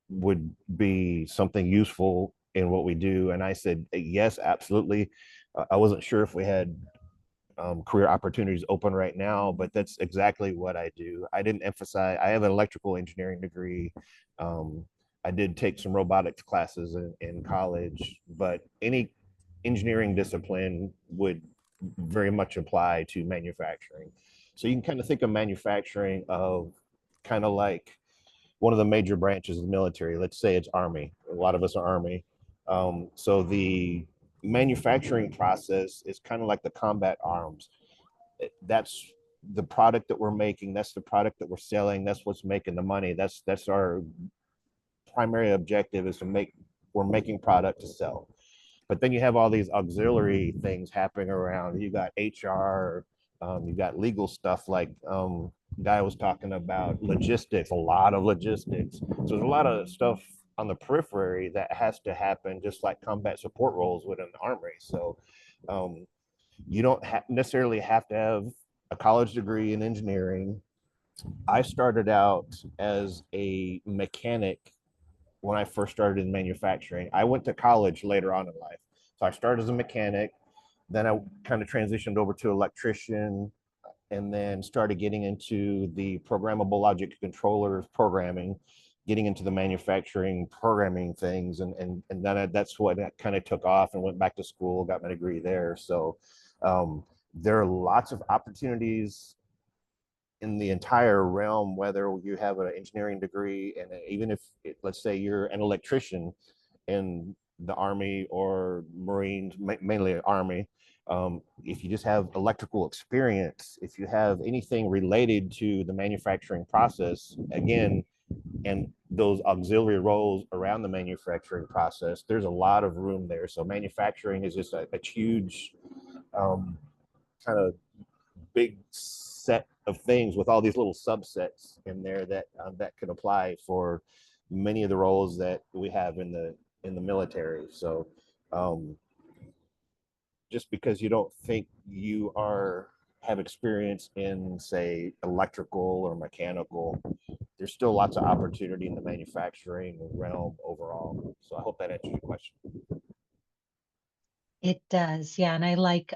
would be something useful in what we do. And I said, yes, absolutely. I wasn't sure if we had career opportunities open right now, but that's exactly what I do. I didn't emphasize, I have an electrical engineering degree. I did take some robotics classes in college, but any engineering discipline would very much apply to manufacturing. So you can kind of think of manufacturing of kind of like one of the major branches of the military. Let's say it's Army. A lot of us are Army. So the manufacturing process is kind of like the combat arms. That's the product that we're making. That's the product that we're selling. That's what's making the money. That's our primary objective, is to make, we're making product to sell. But then you have all these auxiliary things happening around. You got HR, you got legal stuff like Guy was talking about, logistics, a lot of logistics. So there's a lot of stuff on the periphery that has to happen, just like combat support roles within the Army. So you don't necessarily have to have a college degree in engineering. I started out as a mechanic when I first started in manufacturing. I went to college later on in life. So I started as a mechanic, then I kind of transitioned over to electrician, and then started getting into the programmable logic controllers programming, getting into the manufacturing programming things. And then that's what kind of took off, and went back to school, got my degree there. So there are lots of opportunities in the entire realm, whether you have an engineering degree, and even if let's say you're an electrician in the Army or Marines, mainly Army, if you just have electrical experience, if you have anything related to the manufacturing process, again, and those auxiliary roles around the manufacturing process, there's a lot of room there. So manufacturing is just a huge kind of big set of things with all these little subsets in there that that could apply for many of the roles that we have in the military. So just because you don't think you have experience in, say, electrical or mechanical, there's still lots of opportunity in the manufacturing realm overall. So I hope that answers your question. It does, yeah. And I like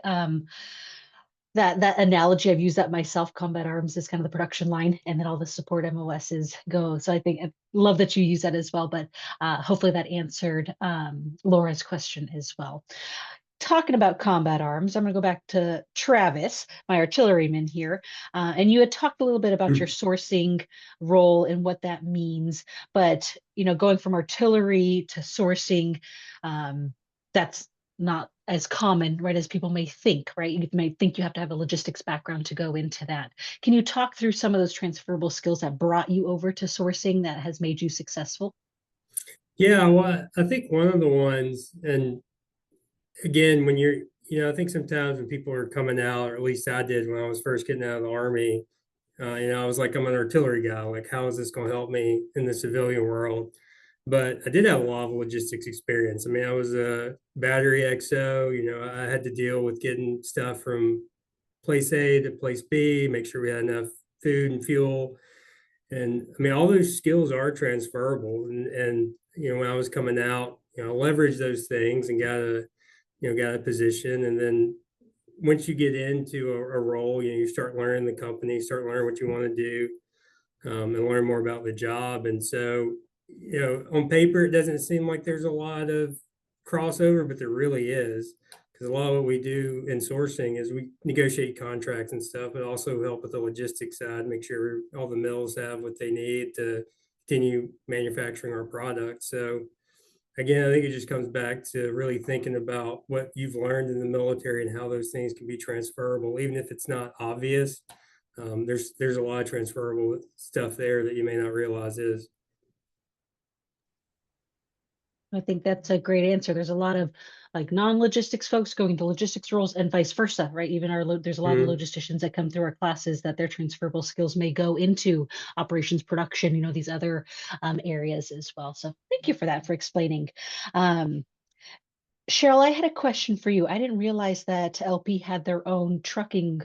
that analogy. I've used that myself. Combat arms is kind of the production line, and then all the support MOSs go. So I love that you use that as well. But hopefully that answered Laura's question as well. Talking about combat arms, I'm going to go back to Travis, my artilleryman here. And you had talked a little bit about your sourcing role and what that means. But, going from artillery to sourcing, that's not as common, right, as people may think, right? You may think you have to have a logistics background to go into that. Can you talk through some of those transferable skills that brought you over to sourcing that has made you successful? Yeah, well, I think one of the ones, and again, when I think sometimes when people are coming out, or at least I did when I was first getting out of the Army, I was like, I'm an artillery guy. Like, how is this going to help me in the civilian world? But I did have a lot of logistics experience. I mean, I was a battery XO. I had to deal with getting stuff from place A to place B, make sure we had enough food and fuel. And I mean, all those skills are transferable. And when I was coming out, I leveraged those things and got a position. And then once you get into a role, you start learning the company, start learning what you want to do, and learn more about the job. And so, on paper, it doesn't seem like there's a lot of crossover, but there really is, because a lot of what we do in sourcing is we negotiate contracts and stuff, but also help with the logistics side, make sure all the mills have what they need to continue manufacturing our products. So again, I think it just comes back to really thinking about what you've learned in the military and how those things can be transferable, even if it's not obvious. There's a lot of transferable stuff there that you may not realize is. I think that's a great answer. There's a lot of like non-logistics folks going to logistics roles and vice versa, right? Even there's a lot of logisticians that come through our classes that their transferable skills may go into operations, production, these other areas as well. So thank you for that, for explaining. Cheryl, I had a question for you. I didn't realize that LP had their own trucking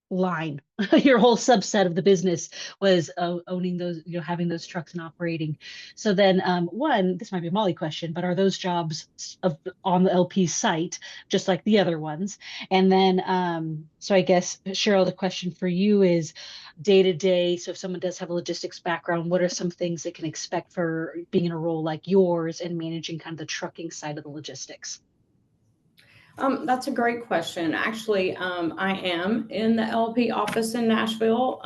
line. Your whole subset of the business was owning those, having those trucks and operating. So then one, this might be a Molly question, but are those jobs on the LP site just like the other ones? And then so I guess Cheryl, the question for you is day to day. So if someone does have a logistics background, what are some things they can expect for being in a role like yours and managing kind of the trucking side of the logistics? That's a great question. Actually, I am in the LP office in Nashville.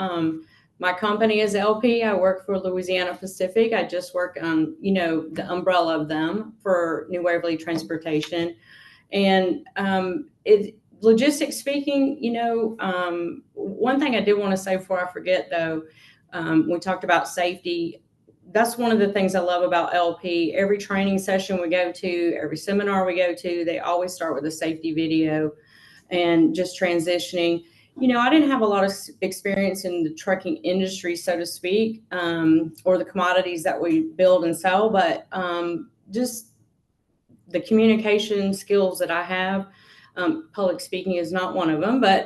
My company is LP. I work for Louisiana Pacific. I just work on, the umbrella of them for New Waverly Transportation. And logistics speaking, one thing I did want to say before I forget though, we talked about safety. That's one of the things I love about LP. Every training session we go to, every seminar we go to, they always start with a safety video and just transitioning. I didn't have a lot of experience in the trucking industry, so to speak, or the commodities that we build and sell, but just the communication skills that I have. Public speaking is not one of them, but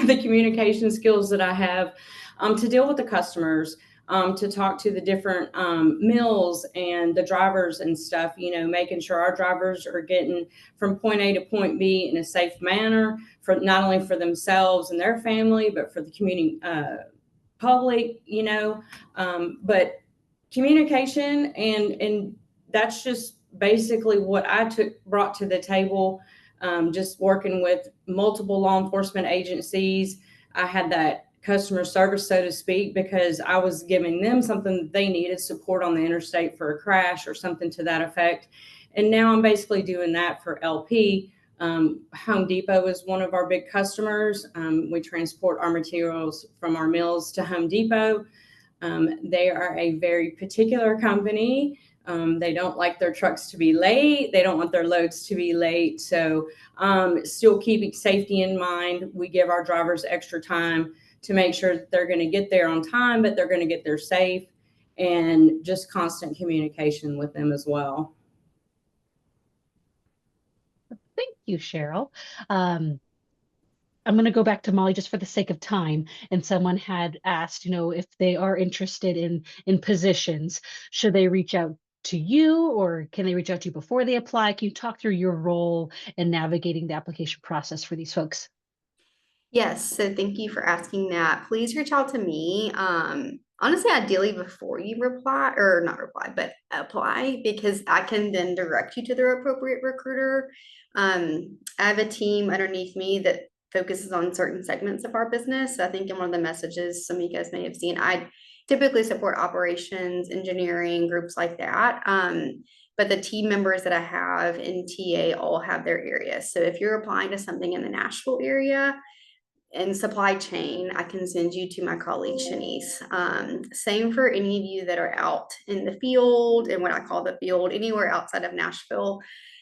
the communication skills that I have to deal with the customers, to talk to the different mills and the drivers and stuff, making sure our drivers are getting from point A to point B in a safe manner, for not only for themselves and their family, but for the community public, but communication and that's just basically what I brought to the table. Just working with multiple law enforcement agencies. I had that customer service, so to speak, because I was giving them something that they needed, support on the interstate for a crash or something to that effect. And now I'm basically doing that for LP. Home Depot is one of our big customers. We transport our materials from our mills to Home Depot. They are a very particular company. They don't like their trucks to be late. They don't want their loads to be late. So still keeping safety in mind, we give our drivers extra time to make sure that they're going to get there on time, but they're going to get there safe, and just constant communication with them as well. Thank you, Cheryl. I'm going to go back to Molly just for the sake of time. And someone had asked, if they are interested in positions, should they reach out to you or can they reach out to you before they apply? Can you talk through your role in navigating the application process for these folks? Yes, so thank you for asking that. Please reach out to me. Honestly, ideally before you reply, or not reply, but apply, because I can then direct you to the appropriate recruiter. I have a team underneath me that focuses on certain segments of our business. I think in one of the messages some of you guys may have seen, I typically support operations, engineering, groups like that. But the team members that I have in TA all have their areas. So if you're applying to something in the Nashville area, and supply chain, I can send you to my colleague Shanice. Same for any of you that are out in the field, and what I call the field, anywhere outside of Nashville.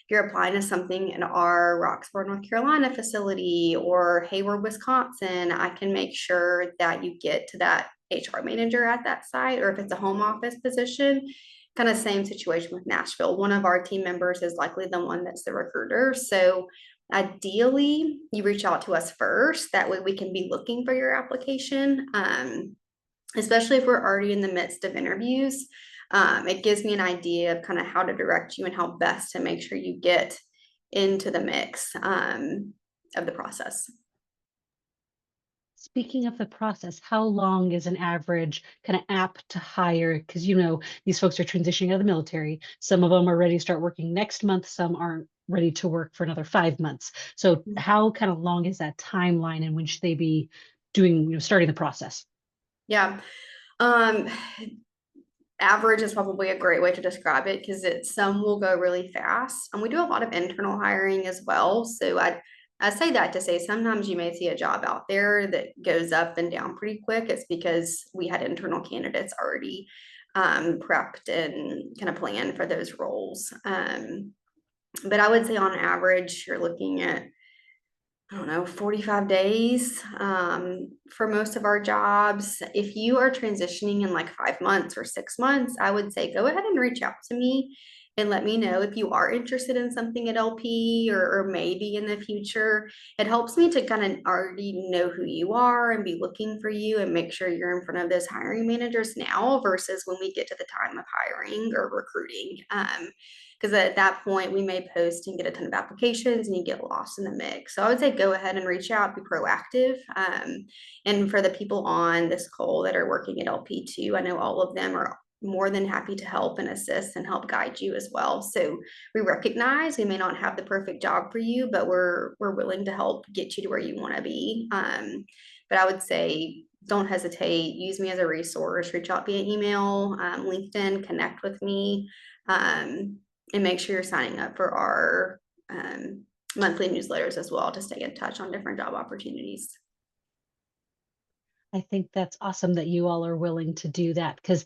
You're applying to something in our Roxborough, North Carolina facility or Hayward, Wisconsin, I can make sure that you get to that HR manager at that site, or if it's a home office position, kind of same situation with Nashville. One of our team members is likely the one that's the recruiter. So ideally, you reach out to us first. That way we can be looking for your application, especially if we're already in the midst of interviews. It gives me an idea of kind of how to direct you and how best to make sure you get into the mix of the process. Speaking of the process, how long is an average kind of apt to hire? Because, these folks are transitioning out of the military. Some of them are ready to start working next month. Some aren't ready to work for another 5 months. So how kind of long is that timeline, and when should they be doing, starting the process? Yeah. Average is probably a great way to describe it because some will go really fast, and we do a lot of internal hiring as well. So I say that to say sometimes you may see a job out there that goes up and down pretty quick. It's because we had internal candidates already prepped and kind of planned for those roles. But I would say on average, you're looking at, I don't know, 45 days for most of our jobs. If you are transitioning in like 5 months or 6 months, I would say go ahead and reach out to me and let me know if you are interested in something at LP or maybe in the future. It helps me to kind of already know who you are and be looking for you and make sure you're in front of those hiring managers now versus when we get to the time of hiring or recruiting. Because at that point we may post and get a ton of applications and you get lost in the mix. So I would say go ahead and reach out, be proactive. And for the people on this call that are working at LP2, I know all of them are more than happy to help and assist and help guide you as well. So we recognize we may not have the perfect job for you, but we're willing to help get you to where you want to be. But I would say don't hesitate, use me as a resource, reach out via email, LinkedIn, connect with me. And make sure you're signing up for our monthly newsletters as well to stay in touch on different job opportunities. I think that's awesome that you all are willing to do that, because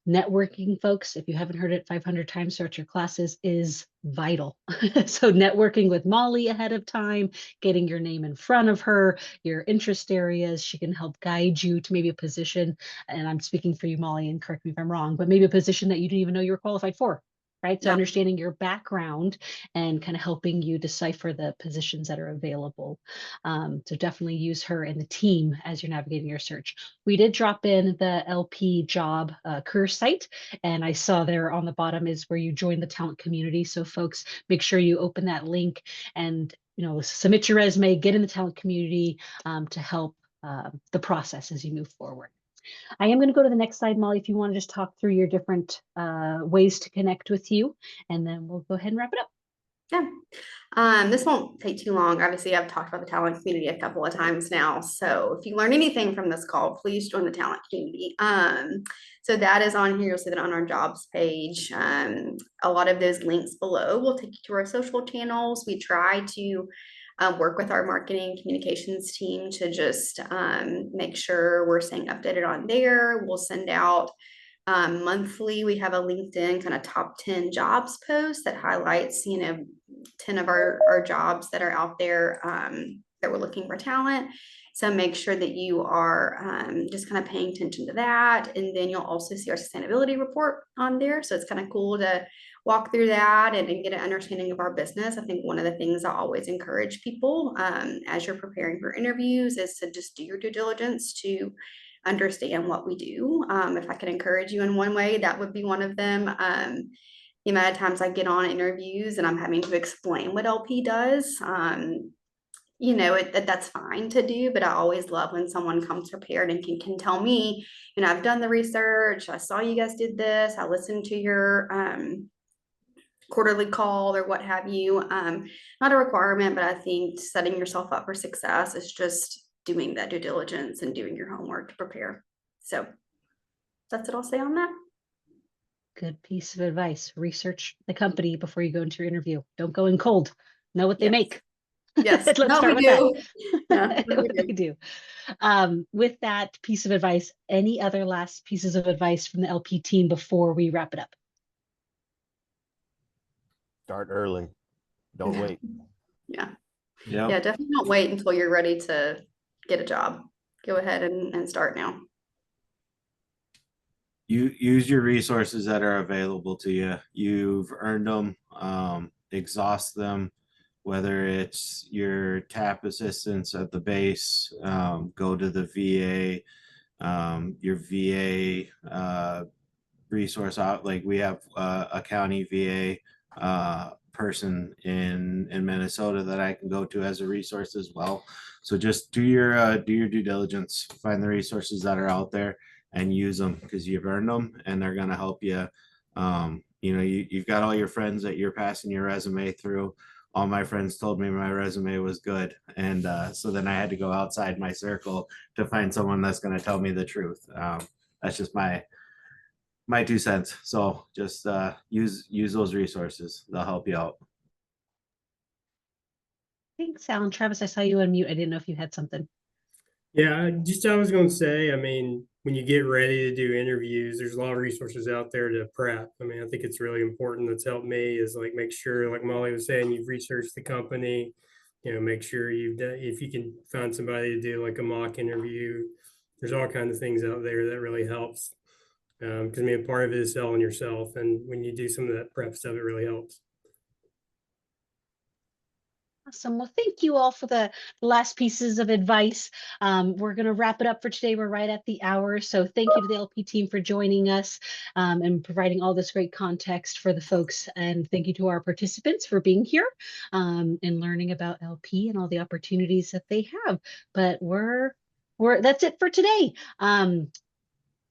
networking, folks, if you haven't heard it 500 times throughout your classes, is vital. So networking with Molly ahead of time, getting your name in front of her, your interest areas, she can help guide you to maybe a position. And I'm speaking for you, Molly, and correct me if I'm wrong, but maybe a position that you didn't even know you were qualified for. Right. So understanding your background and kind of helping you decipher the positions that are available. So definitely use her and the team as you're navigating your search. We did drop in the LP job career site, and I saw there on the bottom is where you join the talent community. So folks, make sure you open that link and submit your resume, get in the talent community to help the process as you move forward. I am going to go to the next slide, Molly, if you want to just talk through your different ways to connect with you, and then we'll go ahead and wrap it up. Yeah. This won't take too long. Obviously, I've talked about the talent community a couple of times now. So if you learn anything from this call, please join the talent community. So that is on here. You'll see that on our jobs page. A lot of those links below will take you to our social channels. We try to work with our marketing communications team to just make sure we're staying updated on there. We'll send out monthly, we have a LinkedIn kind of top 10 jobs post that highlights, 10 of our jobs that are out there that we're looking for talent. So make sure that you are just kind of paying attention to that. And then you'll also see our sustainability report on there. So it's kind of cool to walk through that and get an understanding of our business. I think one of the things I always encourage people as you're preparing for interviews is to just do your due diligence to understand what we do. If I could encourage you in one way, that would be one of them. The amount of times I get on interviews and I'm having to explain what LP does, that's fine to do, but I always love when someone comes prepared and can tell me, I've done the research, I saw you guys did this, I listened to your quarterly call or what have you. Not a requirement, but I think setting yourself up for success is just doing that due diligence and doing your homework to prepare. So that's what I'll say on that. Good piece of advice. Research the company before you go into your interview. Don't go in cold. Know what they make. Yes. Let's start with that. Yeah, we do. With that piece of advice, any other last pieces of advice from the LP team before we wrap it up? Start early. Don't wait. Yeah. Yep. Yeah, definitely don't wait until you're ready to get a job. Go ahead and start now. You use your resources that are available to you. You've earned them. Exhaust them, whether it's your TAP assistance at the base, go to the VA, your VA resource out. Like we have a county VA person in Minnesota that I can go to as a resource as well. So just do your due diligence, find the resources that are out there and use them because you've earned them and they're going to help you. You've got all your friends that you're passing your resume through. All my friends told me my resume was good. And so then I had to go outside my circle to find someone that's going to tell me the truth. That's just my my 2 cents. So just use those resources. They'll help you out. Thanks, Alan. Travis, I saw you unmute. I didn't know if you had something. Yeah, I was going to say, I mean, when you get ready to do interviews, there's a lot of resources out there to prep. I mean, I think it's really important. That's helped me is like make sure, like Molly was saying, you've researched the company. You know, make sure you've done, if you can find somebody to do like a mock interview. There's all kinds of things out there that really helps. Because I mean, part of it is selling yourself, and when you do some of that prep stuff, it really helps. Awesome. Well, thank you all for the last pieces of advice. We're going to wrap it up for today. We're right at the hour. So thank you to the LP team for joining us and providing all this great context for the folks. And thank you to our participants for being here and learning about LP and all the opportunities that they have. But that's it for today.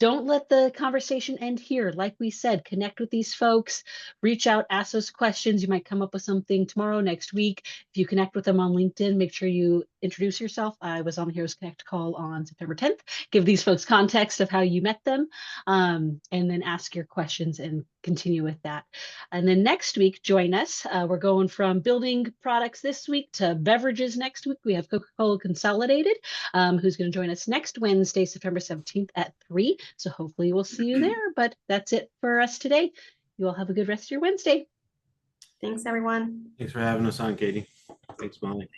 Don't let the conversation end here. Like we said, connect with these folks, reach out, ask those questions. You might come up with something tomorrow, next week. If you connect with them on LinkedIn, make sure you introduce yourself. I was on the Heroes Connect call on September 10th. Give these folks context of how you met them, and then ask your questions and continue with that. And then next week, join us. We're going from building products this week to beverages next week. We have Coca-Cola Consolidated, who's going to join us next Wednesday, September 17th at 3. So hopefully we'll see you there. But that's it for us today. You all have a good rest of your Wednesday. Thanks, everyone. Thanks for having us on, Katie. Thanks, Molly.